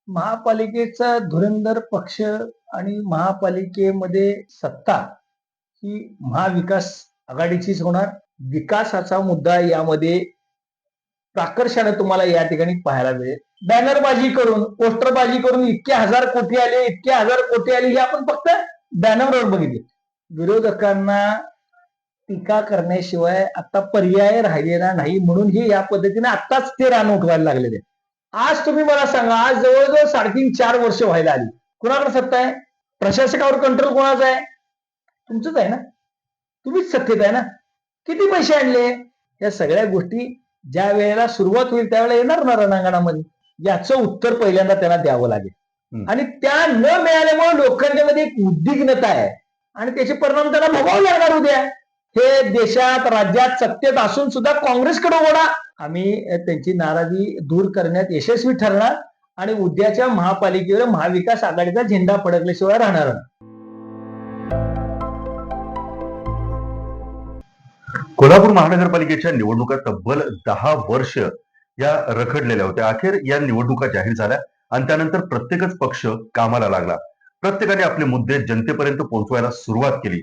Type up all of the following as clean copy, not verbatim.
महापालिकेचा धुरंधर पक्ष आणि महापालिकेमध्ये सत्ता ही महाविकास आघाडीचीच होणार. विकासाचा मुद्दा यामध्ये प्राकर्षाने तुम्हाला या ठिकाणी पाहायला मिळेल. बॅनरबाजी करून, पोस्टरबाजी करून इतके हजार कोटी आले, इतके हजार कोटी आले, हे आपण फक्त बॅनरवर बघितले. विरोधकांना टीका करण्याशिवाय आता पर्याय राहिलेला नाही, म्हणून हे या पद्धतीने आत्ताच ते रान उठवायला लागलेले. आज तुम्ही मला सांगा, आज जवळजवळ 3.5-4 वर्ष व्हायला आली. कुणाकडे सत्ता आहे? प्रशासकावर कंट्रोल कोणाचा आहे? तुमचंच आहे ना, तुम्हीच सत्तेत आहे ना. किती पैसे आणले? या सगळ्या गोष्टी ज्या वेळेला सुरुवात होईल त्यावेळेला येणार ना रणांगणामध्ये. याचं उत्तर पहिल्यांदा त्यांना द्यावं लागेल. आणि त्या न मिळाल्यामुळे लोकांच्या मध्ये एक उद्विग्नता आहे आणि त्याचे परिणाम त्यांना भोगावे लागणार उद्या. हे देशात राज्यात सत्तेत असून सुद्धा काँग्रेसकडे ओढा. आम्ही त्यांची नाराजी दूर करण्यात यशस्वी ठरणार आणि उद्याच्या महापालिकेवर महाविकास आघाडीचा झेंडा फडकल्याशिवाय राहणार नाही. कोल्हापूर महानगरपालिकेच्या निवडणुका तब्बल 10 वर्ष या रखडलेल्या होत्या. अखेर या निवडणुका जाहीर झाल्या आणि त्यानंतर प्रत्येकच पक्ष कामाला लागला. प्रत्येकाने आपले मुद्दे जनतेपर्यंत पोहोचवायला सुरुवात केली.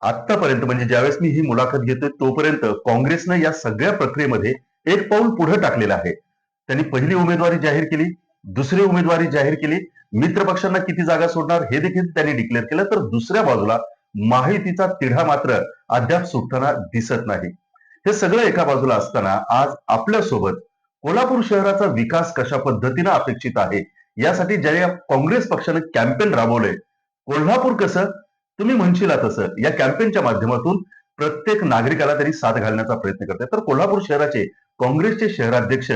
आतापर्यंत म्हणजे ज्यावेळेस मी ही मुलाखत घेतोय तोपर्यंत काँग्रेसनं या सगळ्या प्रक्रियेमध्ये एक पाऊल पुढे टाकलेलं आहे. त्यांनी पहिली उमेदवारी जाहीर केली, दुसरी उमेदवारी जाहीर केली, मित्र पक्षांना किती जागा सोडणार हे देखील त्यांनी डिक्लेअर केलं. तर दुसऱ्या बाजूला महायुतीचा तिढा मात्र अद्याप सुटताना दिसत नाही. हे सगळं एका बाजूला असताना आज आपल्यासोबत कोल्हापूर शहराचा विकास कशा पद्धतीनं अपेक्षित आहे यासाठी ज्या काँग्रेस पक्षानं कॅम्पेन राबवलंय, कोल्हापूर कसं तुम्ही म्हणशीला तसं, या कॅम्पेनच्या माध्यमातून प्रत्येक नागरिकाला त्यांनी साथ घालण्याचा प्रयत्न करतात. तर कोल्हापूर शहराचे काँग्रेसचे शहराध्यक्ष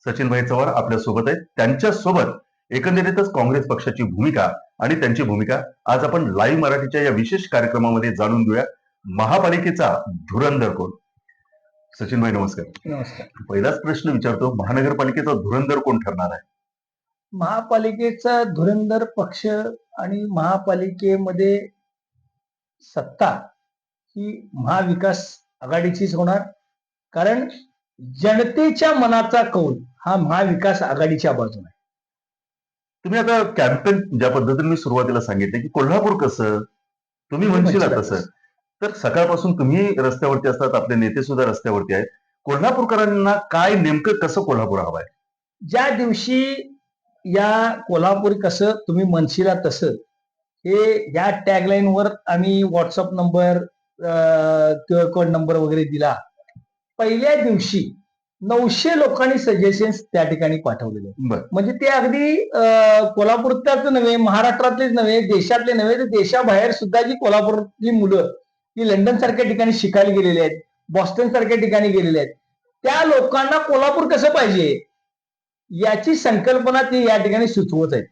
सचिनभाई चव्हाण आपल्या सोबत आहेत. त्यांच्या सोबत एकंदरीतच काँग्रेस पक्षाची भूमिका आणि त्यांची भूमिका आज आपण लाईव्ह मराठीच्या या विशेष कार्यक्रमामध्ये जाणून घेऊया. महापालिकेचा धुरंधर कोण? सचिनभाई नमस्कार. नमस्कार. पहिलाच प्रश्न विचारतो, महानगरपालिकेचा धुरंधर कोण ठरणार आहे? महापालिकेचा धुरंधर पक्ष आणि महापालिकेमध्ये सत्ता ही महाविकास आघाडीचीच होणार. कारण जनतेच्या मनाचा कौल हा महाविकास आघाडीच्या बाजूने आहे. तुम्ही आता कॅम्पेन ज्या पद्धतीने मी सुरुवातीला सांगितले की कोल्हापूर कसं तुम्ही म्हणशीला तसं, तर सकाळपासून तुम्ही रस्त्यावरती असतात, आपले नेते सुद्धा रस्त्यावरती आहेत. कोल्हापूरकरांना काय नेमकं कसं कोल्हापूर हवंय? ज्या दिवशी या कोल्हापूर कसं तुम्ही म्हणशीला तसं हे या टॅगलाईनवर आम्ही WhatsApp number QR code number वगैरे दिला. पहिल्या दिवशी 900 लोकांनी सजेशन्स त्या ठिकाणी पाठवलेले. म्हणजे ते अगदी कोल्हापूरच्याच नव्हे, महाराष्ट्रातलेच नव्हे, देशातले नव्हे, तर देशाबाहेर सुद्धा जी कोल्हापूरची मुलं ती लंडन सारख्या ठिकाणी शिकायला गेलेली आहेत, बॉस्टन सारख्या ठिकाणी गेलेले आहेत, त्या लोकांना कोल्हापूर कसं पाहिजे याची संकल्पना ते या ठिकाणी सुचवत आहेत.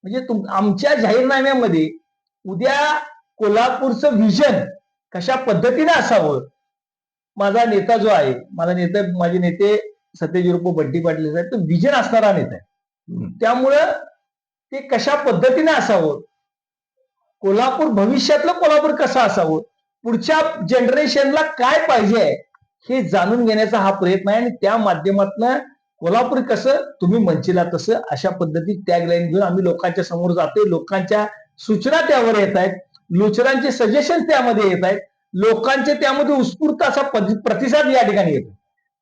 म्हणजे आमच्या जाहीरनाम्यामध्ये उद्या कोल्हापूरचं व्हिजन कशा पद्धतीने असावं, माझा नेता जो आहे, माझे नेते सत्यजित उर्फ बंटी पाटील साहेब, तो व्हिजन असणारा नेता आहे. त्यामुळं ते कशा पद्धतीने असावं, कोल्हापूर भविष्यातलं कोल्हापूर कसं असावं, पुढच्या जनरेशनला काय पाहिजे हे जाणून घेण्याचा हा प्रयत्न आहे. आणि त्या माध्यमातून कोल्हापूर कसं तुम्ही म्हणशीला तसं अशा पद्धतीत टॅगलाईन घेऊन आम्ही लोकांच्या समोर जातोय. लोकांच्या सूचना त्यावर येत आहेत, लोचरांचे सजेशन त्यामध्ये येत आहेत, लोकांचे त्यामध्ये उत्स्फूर्त असा प्रतिसाद या ठिकाणी येतो.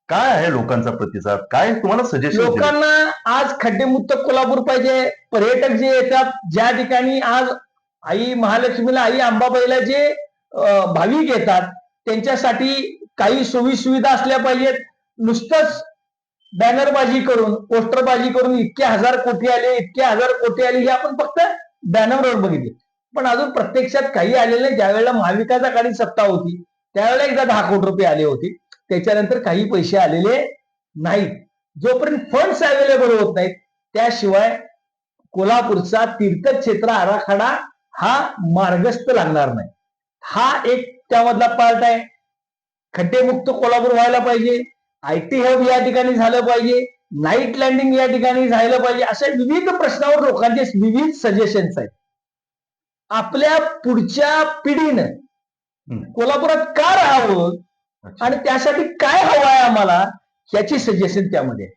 काय आहे लोकांचा प्रतिसाद? काय तुम्हाला सजेशन? लोकांना आज खड्डेमुक्त कोल्हापूर पाहिजे. पर्यटक जे येतात, ज्या ठिकाणी आज आई महालक्ष्मीला, आई अंबाबाईला जे भाविक येतात त्यांच्यासाठी काही सोयी सुविधा असल्या पाहिजेत. नुसतंच बॅनरबाजी करून, पोस्टरबाजी करून इतके हजार कोटी आले, इतके हजार कोटी आले, हे आपण फक्त बॅनरवर बघितले. पण अजून प्रत्यक्षात काही आलेले नाही. ज्यावेळेला महाविकास आघाडी सत्ता होती त्यावेळेला एकदा 10 कोटी रुपये आले होते, त्याच्यानंतर काही पैसे आलेले नाहीत. जोपर्यंत फंड्स अवेलेबल होत नाहीत त्याशिवाय कोल्हापूरचा तीर्थक्षेत्र आराखडा हा मार्गस्थ लागणार नाही. हा एक त्यामधला पार्ट आहे. खड्डेमुक्त कोल्हापूर व्हायला पाहिजे, आयटी हब या ठिकाणी झालं पाहिजे, नाईट लँडिंग या ठिकाणी झालं पाहिजे, अशा विविध प्रश्नावर लोकांचे विविध सजेशन्स आहेत. आपल्या पुढच्या पिढीनं कोल्हापुरात का राहावं आणि त्यासाठी काय हवं आहे आम्हाला याची सजेशन त्यामध्ये.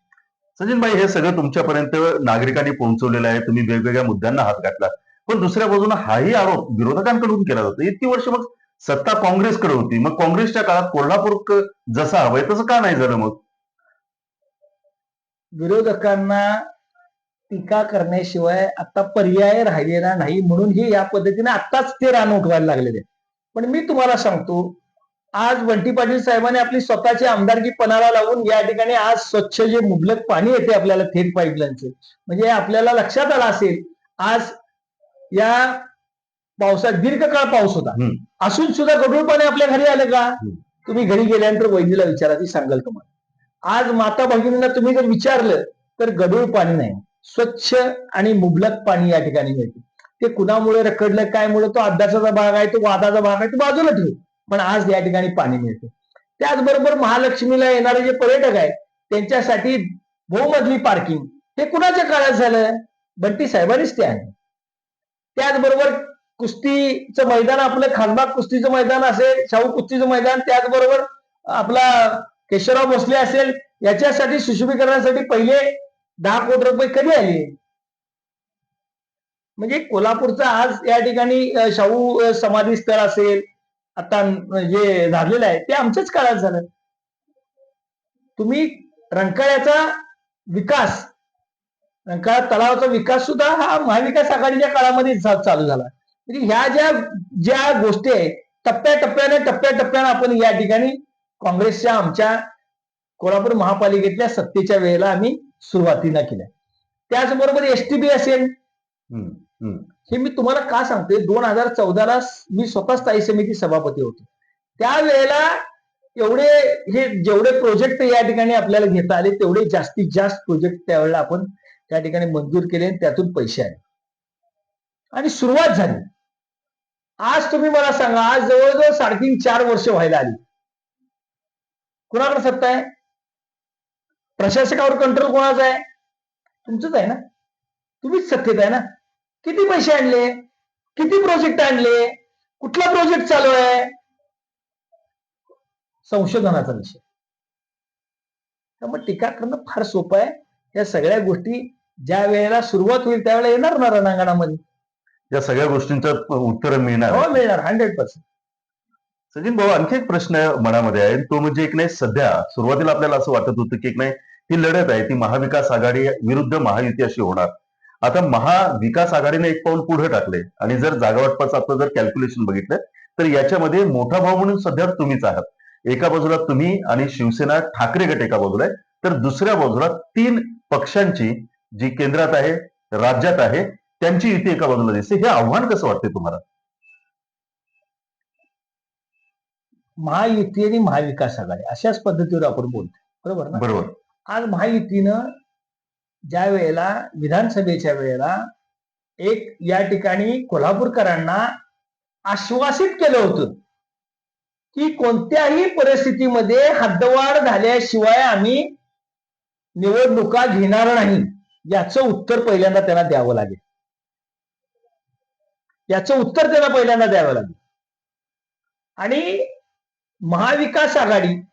सचिन भाई, हे सगळं तुमच्यापर्यंत नागरिकांनी पोहोचवलेलं आहे, तुम्ही वेगवेगळ्या मुद्द्यांना हात घातला, पण दुसऱ्या बाजूने हाही आरोप विरोधकांकडून केला जातो. इतकी वर्ष मग सत्ता काँग्रेसकडे होती, मग काँग्रेसच्या काळात कोल्हापूर जसं हवंय तसं का नाही झालं मग? विरोधकांना टीका करण्याशिवाय आता पर्याय राहिलेला नाही, म्हणून हे या पद्धतीने आत्ताच ते रान उठवायला लागलेले. पण मी तुम्हाला सांगतो, आज बंटी पाटील साहेबांनी आपली स्वतःची आमदारकी पणाला लावून या ठिकाणी आज स्वच्छ जे मुबलक पाणी येते आपल्याला थेट पाईपलाईनचे, म्हणजे आपल्याला लक्षात आलं असेल, आज या पावसात दीर्घकाळ पाऊस होता, असून सुद्धा गढूळ पाणी आपल्या घरी आलं का? तुम्ही घरी गेल्यानंतर वहिनीला विचारा, ती सांगाल तुम्हाला. आज माता भगिनींना तुम्ही जर विचारलं तर गढूळ पाणी नाही, स्वच्छ आणि मुबलक पाणी या ठिकाणी मिळते. ते कुणामुळे रखडलं, काय मुळे, तो अभ्यासाचा भाग आहे, तो वादाचा भाग आहे, तो बाजूला ठेवू, पण आज या ठिकाणी पाणी मिळते. त्याचबरोबर महालक्ष्मीला येणारे जे पर्यटक आहेत त्यांच्यासाठी बहुमजली पार्किंग हे कुणाच्या काळात झालं? बंटी साहेबांनीच ते आहे. त्याचबरोबर कुस्तीचं मैदान, आपलं खासबाग कुस्तीचं मैदान असेल, शाहू कुस्तीचं मैदान, त्याचबरोबर आपला केशवराव भोसले असेल, याच्यासाठी सुशोभीकरणासाठी पहिले 10 कोटी रुपये कधी आले? म्हणजे कोल्हापूरचं आज या ठिकाणी शाहू समाधी स्थळ असेल, आता जे झालेलं आहे ते आमच्याच काळात झालं. तुम्ही रंकाळ्याचा विकास, रंकाळा तलावाचा विकास सुद्धा हा महाविकास आघाडीच्या काळामध्ये चालू झाला. म्हणजे ह्या ज्या गोष्टी आहेत, टप्प्याटप्प्याने आपण या ठिकाणी काँग्रेसच्या आमच्या कोल्हापूर महापालिकेतल्या सत्तेच्या वेळेला आम्ही सुरुवातीला केल्या. त्याचबरोबर एसटीबी असेल, हे मी तुम्हाला का सांगतोय, 2014ला मी स्वतः स्थायी समिती सभापती होतो. त्यावेळेला एवढे हे जेवढे प्रोजेक्ट या ठिकाणी आपल्याला घेता आले तेवढे जास्तीत जास्त प्रोजेक्ट त्यावेळेला आपण त्या ठिकाणी मंजूर केले आणि त्यातून पैसे आले आणि सुरुवात झाली. आज तुम्ही मला सांगा, आज जवळजवळ 4.5 वर्ष व्हायला आली. कुणाकडे सत्ता आहे? प्रशासकावर कंट्रोल कोणाचा आहे? तुमचंच आहे ना, तुम्हीच सत्तेत आहे ना. किती पैसे आणले, किती प्रोजेक्ट आणले, कुठला प्रोजेक्ट चालू आहे? संशोधनाचा विषय. त्यामुळे टीका करणं फार सोपं आहे. या सगळ्या गोष्टी ज्या वेळेला सुरुवात होईल त्यावेळेला येणार ना रणांगणामध्ये, या सगळ्या गोष्टींचं उत्तर मिळणार. हो, मिळणार 100%. सचिन भाऊ, आणखी एक प्रश्न मनामध्ये आहे, तो म्हणजे एक नाही, सध्या सुरुवातीला आपल्याला असं वाटत होतं की एक नाही, ही लढत आहे ती महाविकास आघाडी विरुद्ध महायुती अशी होणार. आता महाविकास आघाडीने एक पाऊल पुढे टाकले आणि जर जागा वाटपाचं आपलं जर कॅल्क्युलेशन बघितलं तर याच्यामध्ये मोठा भाऊ म्हणून सध्या तुम्हीच आहात. एका बाजूला तुम्ही आणि शिवसेना ठाकरे गट एका बाजूला आहे, तर दुसऱ्या बाजूला 3 पक्षांची जी केंद्रात आहे, राज्यात आहे, त्यांची युती एका बाजूला दिसते. हे आव्हान कसं वाटते तुम्हाला? महायुती आणि महाविकास आघाडी अशाच पद्धतीवर आपण बोलतो, बरोबर ना? बरोबर. आज महायुतीनं ज्या वेळेला विधानसभेच्या वेळेला एक या ठिकाणी कोल्हापूरकरांना आश्वासित केलं होतं की कोणत्याही परिस्थितीमध्ये हद्दवाढ झाल्याशिवाय आम्ही निवडणुका घेणार नाही, याचं उत्तर पहिल्यांदा त्यांना द्यावं लागेल. आणि महाविकास आघाडीचा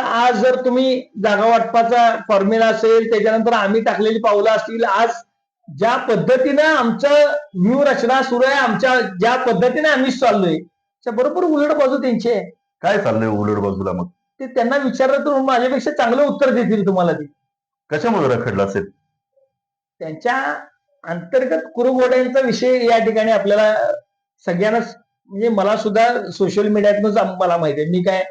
आज जर तुम्ही जागा वाटपाचा फॉर्म्युला असेल, त्याच्यानंतर आम्ही टाकलेली पावलं असतील, आज ज्या पद्धतीनं आमचं व्यूहरचना सुरू आहे, आमच्या ज्या पद्धतीने आम्ही चाललोय, त्या बरोबर उलट बाजू त्यांची आहे. काय चाललंय उलट बाजूला? मग ते त्यांना विचारलं तर माझ्यापेक्षा चांगलं उत्तर देतील तुम्हाला. ते कशामुळे रखडलं असेल? त्यांच्या अंतर्गत कुरुघोड्यांचा विषय या ठिकाणी आपल्याला सगळ्यांनाच, म्हणजे मला सुद्धा सोशल मीडियातूनच मला माहिती आहे. मी काय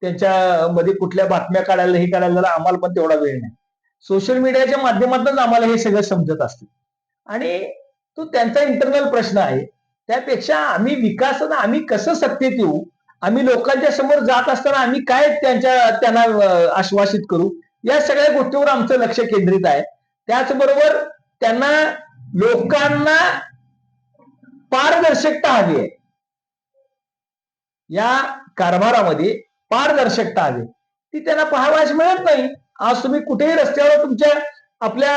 त्यांच्यामध्ये कुठल्या बातम्या काढायला हे करायला आम्हाला पण तेवढा वेळ नाही. सोशल मीडियाच्या माध्यमातून आम्हाला हे सगळं समजत असते आणि तो त्यांचा इंटरनल प्रश्न आहे. त्यापेक्षा आम्ही विकासानं आम्ही कसं सत्तेत येऊ, आम्ही लोकांच्या समोर जात असताना आम्ही काय त्यांना आश्वासित करू, या सगळ्या गोष्टीवर आमचं लक्ष केंद्रित आहे. त्याचबरोबर त्यांना लोकांना पारदर्शकता हवी आहे. या कारभारामध्ये पारदर्शकता हवी, ती त्यांना पाहावयास मिळत नाही. आज तुम्ही कुठेही रस्त्यावर तुमच्या आपल्या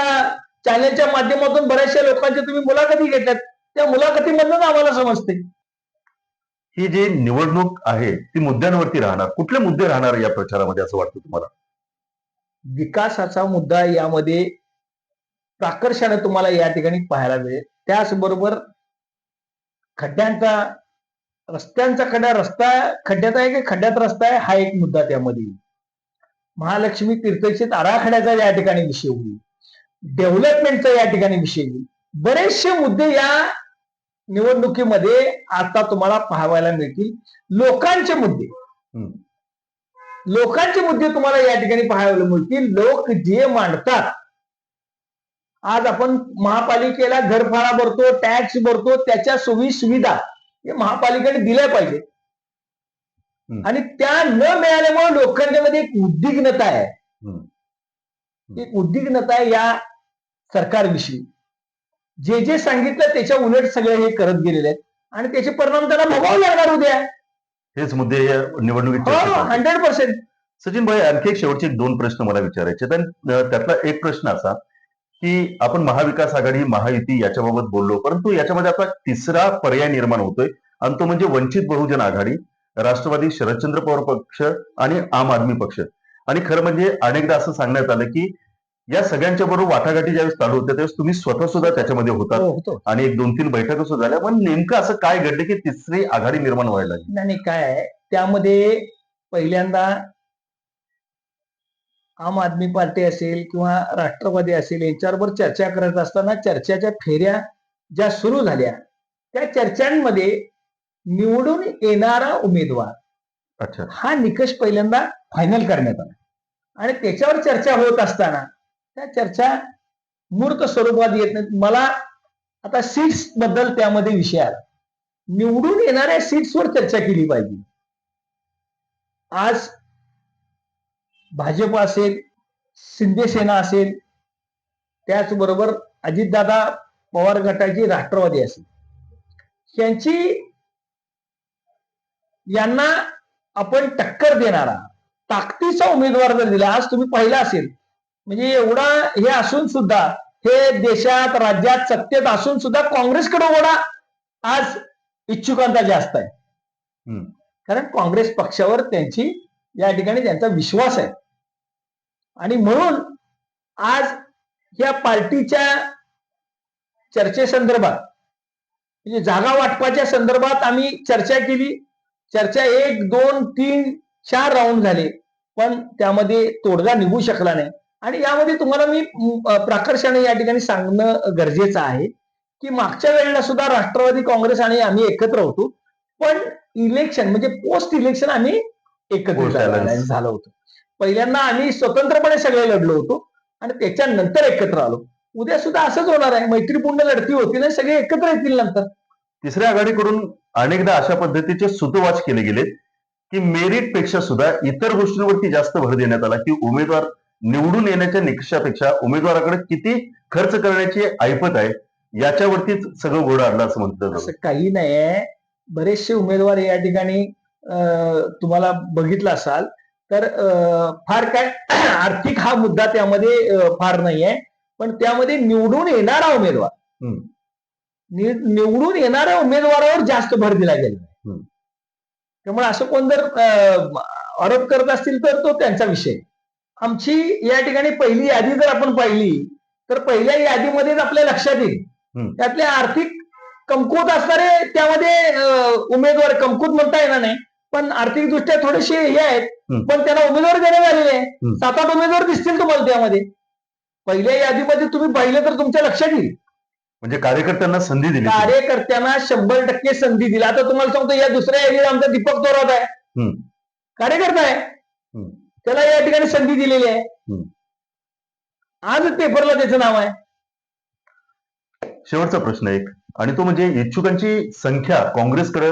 चॅनलच्या माध्यमातून बऱ्याचशा लोकांच्या तुम्ही मुलाखती घेतल्यात, त्या मुलाखतीमधून आम्हाला समजते. ही जी निवडणूक आहे ती मुद्द्यांवरती राहणार. कुठले मुद्दे राहणार या प्रचारामध्ये असं वाटतं तुम्हाला? विकासाचा मुद्दा यामध्ये प्राकर्षाने तुम्हाला या ठिकाणी पाहायला मिळेल. त्याचबरोबर खड्ड्यांचा रस्त्यांचा रस्ता खड्ड्यात आहे की खड्ड्यात रस्ता आहे हा एक मुद्दा त्यामध्ये येईल. महालक्ष्मी तीर्थक्षेत्र आराखड्याचा या ठिकाणी विषय होईल. डेव्हलपमेंटचा या ठिकाणी विषय येईल. बरेचसे मुद्दे या निवडणुकीमध्ये आता तुम्हाला पाहायला मिळतील. लोकांचे मुद्दे तुम्हाला या ठिकाणी पाहायला मिळतील. लोक जे मांडतात, आज आपण महापालिकेला घरफाळा भरतो, टॅक्स भरतो, त्याच्या सोयी सुविधा हे महापालिकेने दिल्या पाहिजे. आणि त्या न मिळाल्यामुळे लोकांच्या मध्ये एक उद्विग्नता आहे. एक उद्विग्नता आहे या सरकारविषयी. जे जे सांगितलं त्याच्या उलट सगळे हे करत गेलेले आहेत आणि त्याचे परिणाम त्यांना भोगावे लागणार उद्या. हेच मुद्दे या निवडणुकीत 100%. सचिन भाई, आणखी एक शेवटचे 2 प्रश्न मला विचारायचे. त्यातला एक प्रश्न असा की आपण महाविकास आघाडी, महायुती याच्याबाबत बोललो, परंतु याच्यामध्ये आता तिसरा पर्याय निर्माण होतोय आणि तो म्हणजे वंचित बहुजन आघाडी, राष्ट्रवादी शरदचंद्र पवार पक्ष आणि आम आदमी पक्ष. आणि खरं म्हणजे अनेकदा असं सांगण्यात आलं की या सगळ्यांच्या बरोबर वाटाघाटी ज्यावेळेस चालू होत्या त्यावेळेस तुम्ही स्वतः सुद्धा त्याच्यामध्ये होतात आणि 1-2-3 बैठका सुद्धा झाल्या. पण नेमकं असं काय घडलं की तिसरी आघाडी निर्माण व्हायला लागली? नाही काय आहे, त्यामध्ये पहिल्यांदा आम आदमी पार्टी असेल किंवा राष्ट्रवादी असेल यांच्याबरोबर चर्चा करत असताना चर्चेच्या फेऱ्या ज्या सुरू झाल्या त्या चर्चांमध्ये निवडून येणारा उमेदवार हा निकष पहिल्यांदा फायनल करण्यात आला आणि त्याच्यावर चर्चा होत असताना त्या चर्चा मूर्त स्वरूपात येत नाहीत. मला आता सीट्स बद्दल त्यामध्ये विषय आला. निवडून येणाऱ्या सीट्सवर चर्चा केली पाहिजे. आज भाजप असेल, शिंदे सेना असेल, त्याचबरोबर अजितदादा पवार गटाची राष्ट्रवादी असेल, यांना आपण टक्कर देणारा ताकदीचा उमेदवार जर दिला, आज तुम्ही पाहिला असेल, म्हणजे एवढा हे असून सुद्धा, हे देशात राज्यात सत्तेत असून सुद्धा काँग्रेसकडे ओढा आज इच्छुकांचा जास्त आहे. कारण काँग्रेस पक्षावर त्यांची या ठिकाणी त्यांचा विश्वास आहे आणि म्हणून आज या पार्टीच्या चर्चेसंदर्भात म्हणजे जागा वाटपाच्या संदर्भात आम्ही चर्चा केली. चर्चा 1, 2, 3, 4 राऊंड झाले, पण त्यामध्ये तोडगा निघू शकला नाही. आणि यामध्ये तुम्हाला मी प्राकर्षाने या ठिकाणी सांगणं गरजेचं आहे की मागच्या वेळेला सुद्धा राष्ट्रवादी काँग्रेस आणि आम्ही एकत्र होतो, पण इलेक्शन म्हणजे पोस्ट इलेक्शन आम्ही एकत्र झालो होतो. पहिल्यांदा आम्ही स्वतंत्रपणे सगळे लढलो होतो आणि त्याच्यानंतर एकत्र आलो. उद्या सुद्धा असंच होणार आहे. मैत्रीपूर्ण लढती होती ना, सगळे एकत्र येतील नंतर. तिसऱ्या आघाडीकडून अनेकदा अशा पद्धतीचे सूतोवाच केले गेलेत की मेरिट पेक्षा सुद्धा इतर गोष्टींवरती जास्त भर देण्यात आला की उमेदवार निवडून येण्याच्या निकषापेक्षा उमेदवाराकडे किती खर्च करण्याची ऐपत आहे याच्यावरतीच सगळं घोडं आणलं असं म्हणतात. असं काही नाहीये. बरेचसे उमेदवार या ठिकाणी तुम्हाला बघितलं असाल तर फार काय आर्थिक हा मुद्दा त्यामध्ये फार नाहीये, पण त्यामध्ये निवडून येणारा उमेदवार निवडून येणाऱ्या उमेदवारावर जास्त भर दिला गेला. त्यामुळे असं कोण जर आरोप करत असतील तर तो त्यांचा विषय. आमची या ठिकाणी पहिली यादी जर आपण पाहिली तर पहिल्या यादीमध्येच आपल्या लक्षात येईल त्यातले आर्थिक कमकुवत असणारे त्यामध्ये उमेदवार, कमकुवत म्हणता येणार नाही पण आर्थिक दृष्ट्या थोडेसे हे आहेत, पण त्यांना उमेदवार देण्यात आलेले आहे. 7-8 उमेदवार दिसतील तुम्हाला त्यामध्ये. पहिल्या यादीमध्ये तुम्ही पाहिलं तर तुमच्या लक्षात येईल. म्हणजे कार्यकर्त्यांना संधी दिली, कार्यकर्त्यांना 100% संधी दिली. आता तुम्हाला सांगतो, या दुसऱ्या यादीत आमचा दीपक थोरात आहे, कार्यकर्ता आहे, त्याला या ठिकाणी संधी दिलेली आहे. आज पेपरला त्याचं नाव आहे. शेवटचा प्रश्न एक, आणि तो म्हणजे इच्छुकांची संख्या काँग्रेसकडे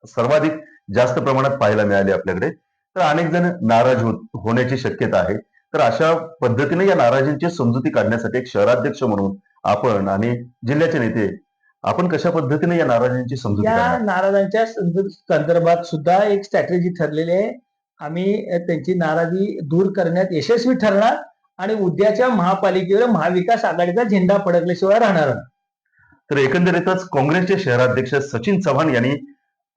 सर्वाधिक जास्त प्रमाणात पाहायला मिळाली आपल्याकडे, तर अनेक जण नाराज होण्याची शक्यता आहे. तर अशा पद्धतीने या नाराजींची समजुती काढण्यासाठी एक शहराध्यक्ष म्हणून आपण आणि जिल्ह्याचे नेते आपण कशा पद्धतीने या नाराजींची समजुती या नाराजांच्या संदर्भात सुद्धा एक स्ट्रॅटेजी ठरलेली आहे. आम्ही त्यांची नाराजी दूर करण्यात यशस्वी ठरणार आणि उद्याच्या महापालिकेवर महाविकास आघाडीचा झेंडा फडकल्याशिवाय राहणार. तर एकंदरीतच काँग्रेसचे शहराध्यक्ष सचिन चव्हाण यांनी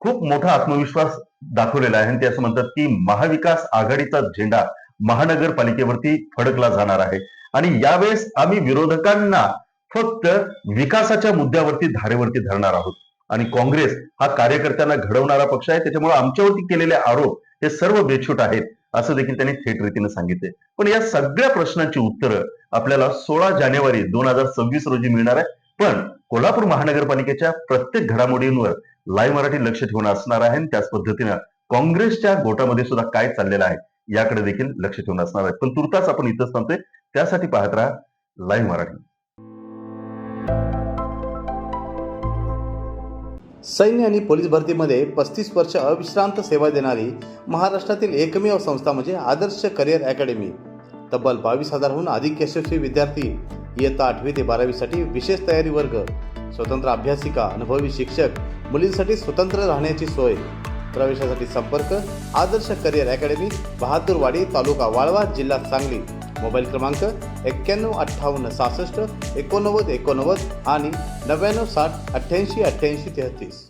खूप मोठा आत्मविश्वास दाखवलेला आहे आणि ते असं म्हणतात की महाविकास आघाडीचा झेंडा महानगरपालिकेवरती फडकला जाणार आहे. आणि यावेळेस आम्ही विरोधकांना फक्त विकासाच्या मुद्द्यावरती धारेवरती धरणार आहोत आणि काँग्रेस हा कार्यकर्त्यांना घडवणारा पक्ष आहे, त्याच्यामुळे आमच्यावरती केलेले आरोप हे सर्व बेछूट आहेत असं देखील त्यांनी थेट रीतीने सांगितले. पण या सगळ्या प्रश्नांची उत्तरं आपल्याला 16 जानेवारी 2026 रोजी मिळणार आहे. पण कोल्हापूर महानगरपालिकेच्या प्रत्येक घडामोडींवर लाईव्ह मराठी लक्ष ठेवून असणार आहे. त्याच पद्धतीनं काँग्रेसच्या गोटामध्ये सुद्धा काय चाललेलं आहे याकडे देखील लक्ष ठेवून असणार आहे. पण तुर्तास आपण इथंच थांबतोय. त्यासाठी पाहत राहा लाईव्ह मराठी. सैन्य आणि पोलीस भरतीमध्ये 35 वर्ष अविश्रांत सेवा देणारी महाराष्ट्रातील एकमेव संस्था म्हणजे आदर्श करिअर अकॅडमी. तब्बल 22,000हून अधिक यशस्वी विद्यार्थी इयत्ता 8वी ते 12वीसाठी विशेष तयारी वर्ग, स्वतंत्र अभ्यासिका, अनुभवी शिक्षक, मुलींसाठी स्वतंत्र राहण्याची सोय. प्रवेशासाठी संपर्क आदर्श करिअर अकॅडमी, बहादूरवाडी, तालुका वाळवा, जिल्हा सांगली. मोबाईल क्रमांक 915866 8989 आणि 9960 888833.